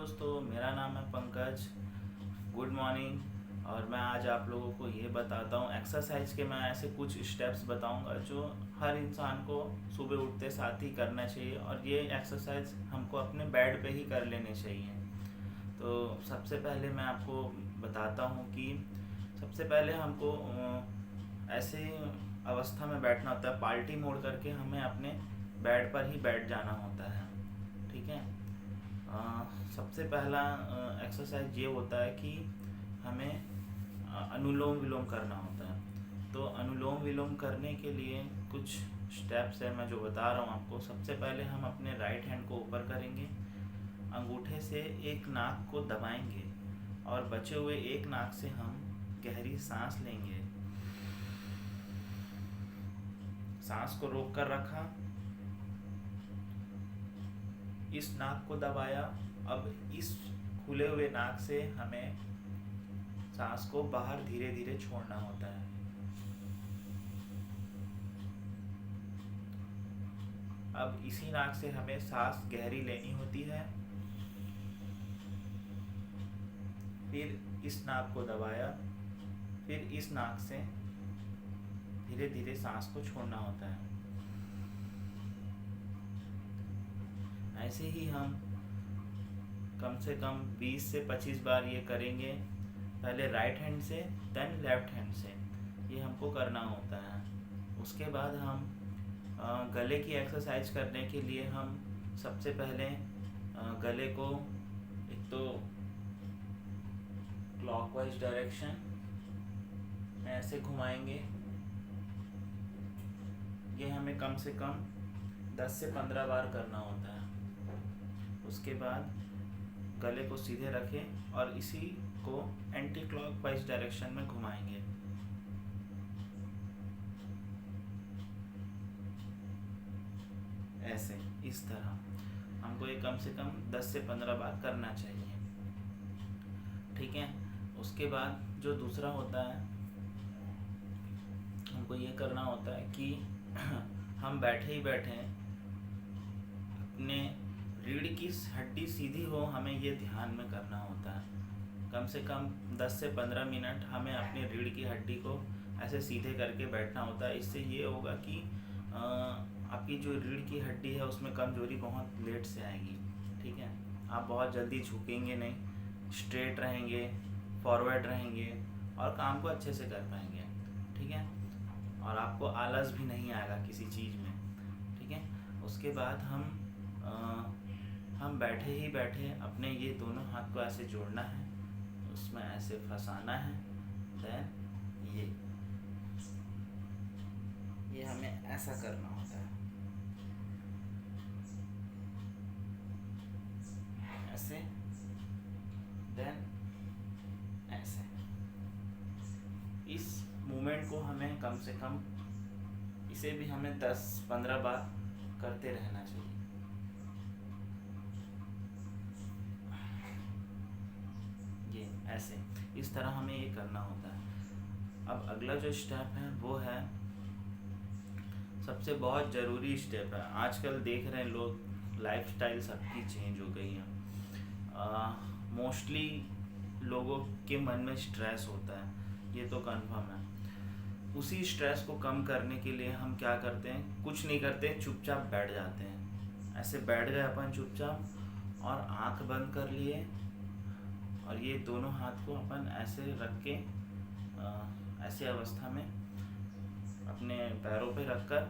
दोस्तों, मेरा नाम है पंकज। Good morning. और मैं आज आप लोगों को ये बताता हूँ एक्सरसाइज के। मैं ऐसे कुछ स्टेप्स बताऊँगा जो हर इंसान को सुबह उठते साथ ही करना चाहिए, और ये एक्सरसाइज हमको अपने बेड पे ही कर लेने चाहिए। तो सबसे पहले मैं आपको बताता हूँ कि सबसे पहले हमको ऐसे अवस्था में बैठना होता है, पाल्टी मोड़ करके हमें अपने बेड पर ही बैठ जाना होता है। ठीक है। सबसे पहला एक्सरसाइज ये होता है कि हमें अनुलोम विलोम करना होता है। तो अनुलोम विलोम करने के लिए कुछ स्टेप्स है मैं जो बता रहा हूँ आपको। सबसे पहले हम अपने राइट हैंड को ऊपर करेंगे, अंगूठे से एक नाक को दबाएंगे और बचे हुए एक नाक से हम गहरी सांस लेंगे। सांस को रोक कर रखा, इस नाक को दबाया। अब इस खुले हुए नाक से हमें सांस को बाहर धीरे धीरे छोड़ना होता है। अब इसी नाक से हमें सांस गहरी लेनी होती है, फिर इस नाक को दबाया, फिर इस नाक से धीरे धीरे सांस को छोड़ना होता है। ऐसे ही हम कम से कम 20 से 25 बार ये करेंगे। पहले राइट हैंड से देन लेफ्ट हैंड से ये हमको करना होता है। उसके बाद हम गले की एक्सरसाइज करने के लिए हम सबसे पहले गले को एक तो क्लॉकवाइज डायरेक्शन में ऐसे घुमाएंगे। ये हमें कम से कम 10 से 15 बार करना होता है। उसके बाद गले को सीधे रखें और इसी को एंटी क्लॉकवाइज डायरेक्शन में घुमाएंगे। ऐसे इस तरह हमको ये कम से कम 10 से 15 बार करना चाहिए। ठीक है। उसके बाद जो दूसरा होता है, हमको ये करना होता है कि हम बैठे ही बैठे अपने रीढ़ की हड्डी सीधी हो, हमें ये ध्यान में करना होता है। कम से कम 10 से 15 मिनट हमें अपनी रीढ़ की हड्डी को ऐसे सीधे करके बैठना होता है। इससे ये होगा कि आपकी जो रीढ़ की हड्डी है उसमें कमजोरी बहुत लेट से आएगी। ठीक है। आप बहुत जल्दी झुकेंगे नहीं, स्ट्रेट रहेंगे, फॉरवर्ड रहेंगे और काम को अच्छे से कर पाएंगे। ठीक है। और आपको आलस भी नहीं आएगा किसी चीज़ में। ठीक है। उसके बाद हम बैठे ही बैठे अपने ये दोनों हाथ को ऐसे जोड़ना है, उसमें ऐसे फंसाना है, देन ये हमें ऐसा करना होता है, ऐसे, देन ऐसे। इस मूवमेंट को हमें कम से कम इसे भी हमें 10-15 बार करते रहना चाहिए। ये ऐसे इस तरह हमें ये करना होता है। अब अगला जो स्टेप है वो है सबसे बहुत ज़रूरी स्टेप है। आजकल देख रहे हैं लोग, लाइफस्टाइल सबकी चेंज हो गई है। मोस्टली लोगों के मन में स्ट्रेस होता है, ये तो कंफर्म है। उसी स्ट्रेस को कम करने के लिए हम क्या करते हैं, कुछ नहीं करते, चुपचाप बैठ जाते हैं। ऐसे बैठ गए अपन चुपचाप और आंख बंद कर लिए, और ये दोनों हाथ को अपन ऐसे रख के ऐसे अवस्था में अपने पैरों पे रखकर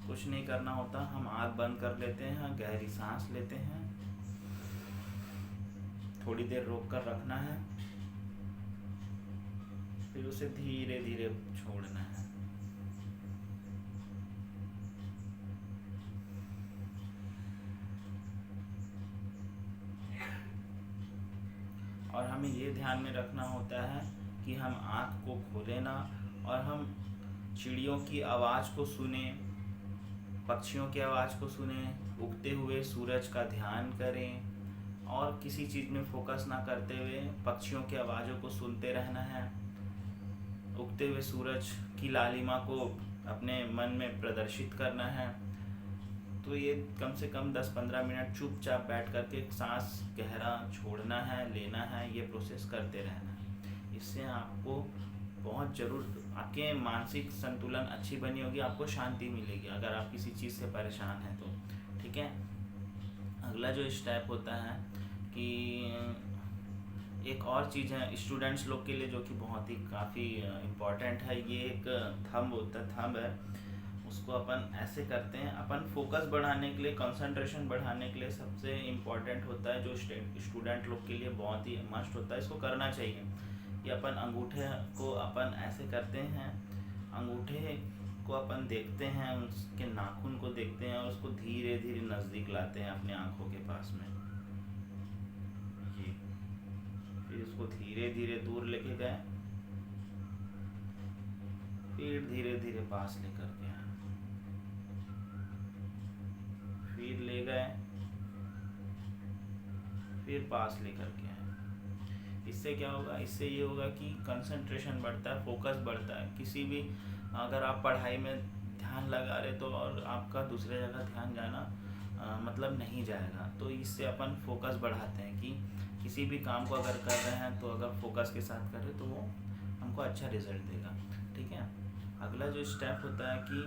कुछ नहीं करना होता। हम आंख बंद कर लेते हैं, गहरी सांस लेते हैं, थोड़ी देर रोक कर रखना है, फिर उसे धीरे धीरे छोड़ना है। और हमें ये ध्यान में रखना होता है कि हम आँख को खोलें ना, और हम चिड़ियों की आवाज़ को सुने, पक्षियों की आवाज़ को सुने, उगते हुए सूरज का ध्यान करें, और किसी चीज़ में फोकस ना करते हुए पक्षियों की आवाज़ों को सुनते रहना है। उगते हुए सूरज की लालिमा को अपने मन में प्रदर्शित करना है। तो ये कम से कम 10-15 मिनट चुपचाप बैठ कर के सांस गहरा छोड़ना है, लेना है, ये प्रोसेस करते रहना है। इससे आपको बहुत ज़रूर आपके मानसिक संतुलन अच्छी बनी होगी, आपको शांति मिलेगी अगर आप किसी चीज़ से परेशान हैं तो। ठीक है, अगला जो स्टेप होता है कि एक और चीज़ है स्टूडेंट्स लोग के लिए जो कि बहुत ही काफ़ी इम्पॉर्टेंट है, ये एक थंब होता है, थंब है, उसको अपन ऐसे करते हैं। अपन फोकस बढ़ाने के लिए, कंसंट्रेशन बढ़ाने के लिए सबसे इम्पॉर्टेंट होता है जो स्टूडेंट लोग के लिए बहुत ही मस्ट होता है, इसको करना चाहिए कि अपन अंगूठे को अपन ऐसे करते हैं, अंगूठे को अपन देखते हैं, उसके नाखून को देखते हैं और उसको धीरे धीरे नज़दीक लाते हैं अपने आँखों के पास में, ये फिर उसको धीरे धीरे दूर लेके गए, फिर धीरे धीरे पास लेकर के आए, फिर ले गए, फिर पास लेकर के आए। इससे क्या होगा, इससे ये होगा कि कंसंट्रेशन बढ़ता है, फोकस बढ़ता है। किसी भी अगर आप पढ़ाई में ध्यान लगा रहे तो और आपका दूसरे जगह ध्यान जाना मतलब नहीं जाएगा। तो इससे अपन फोकस बढ़ाते हैं कि किसी भी काम को अगर कर रहे हैं तो अगर फोकस के साथ करें तो वो हमको अच्छा रिजल्ट देगा। ठीक है, अगला जो स्टेप होता है कि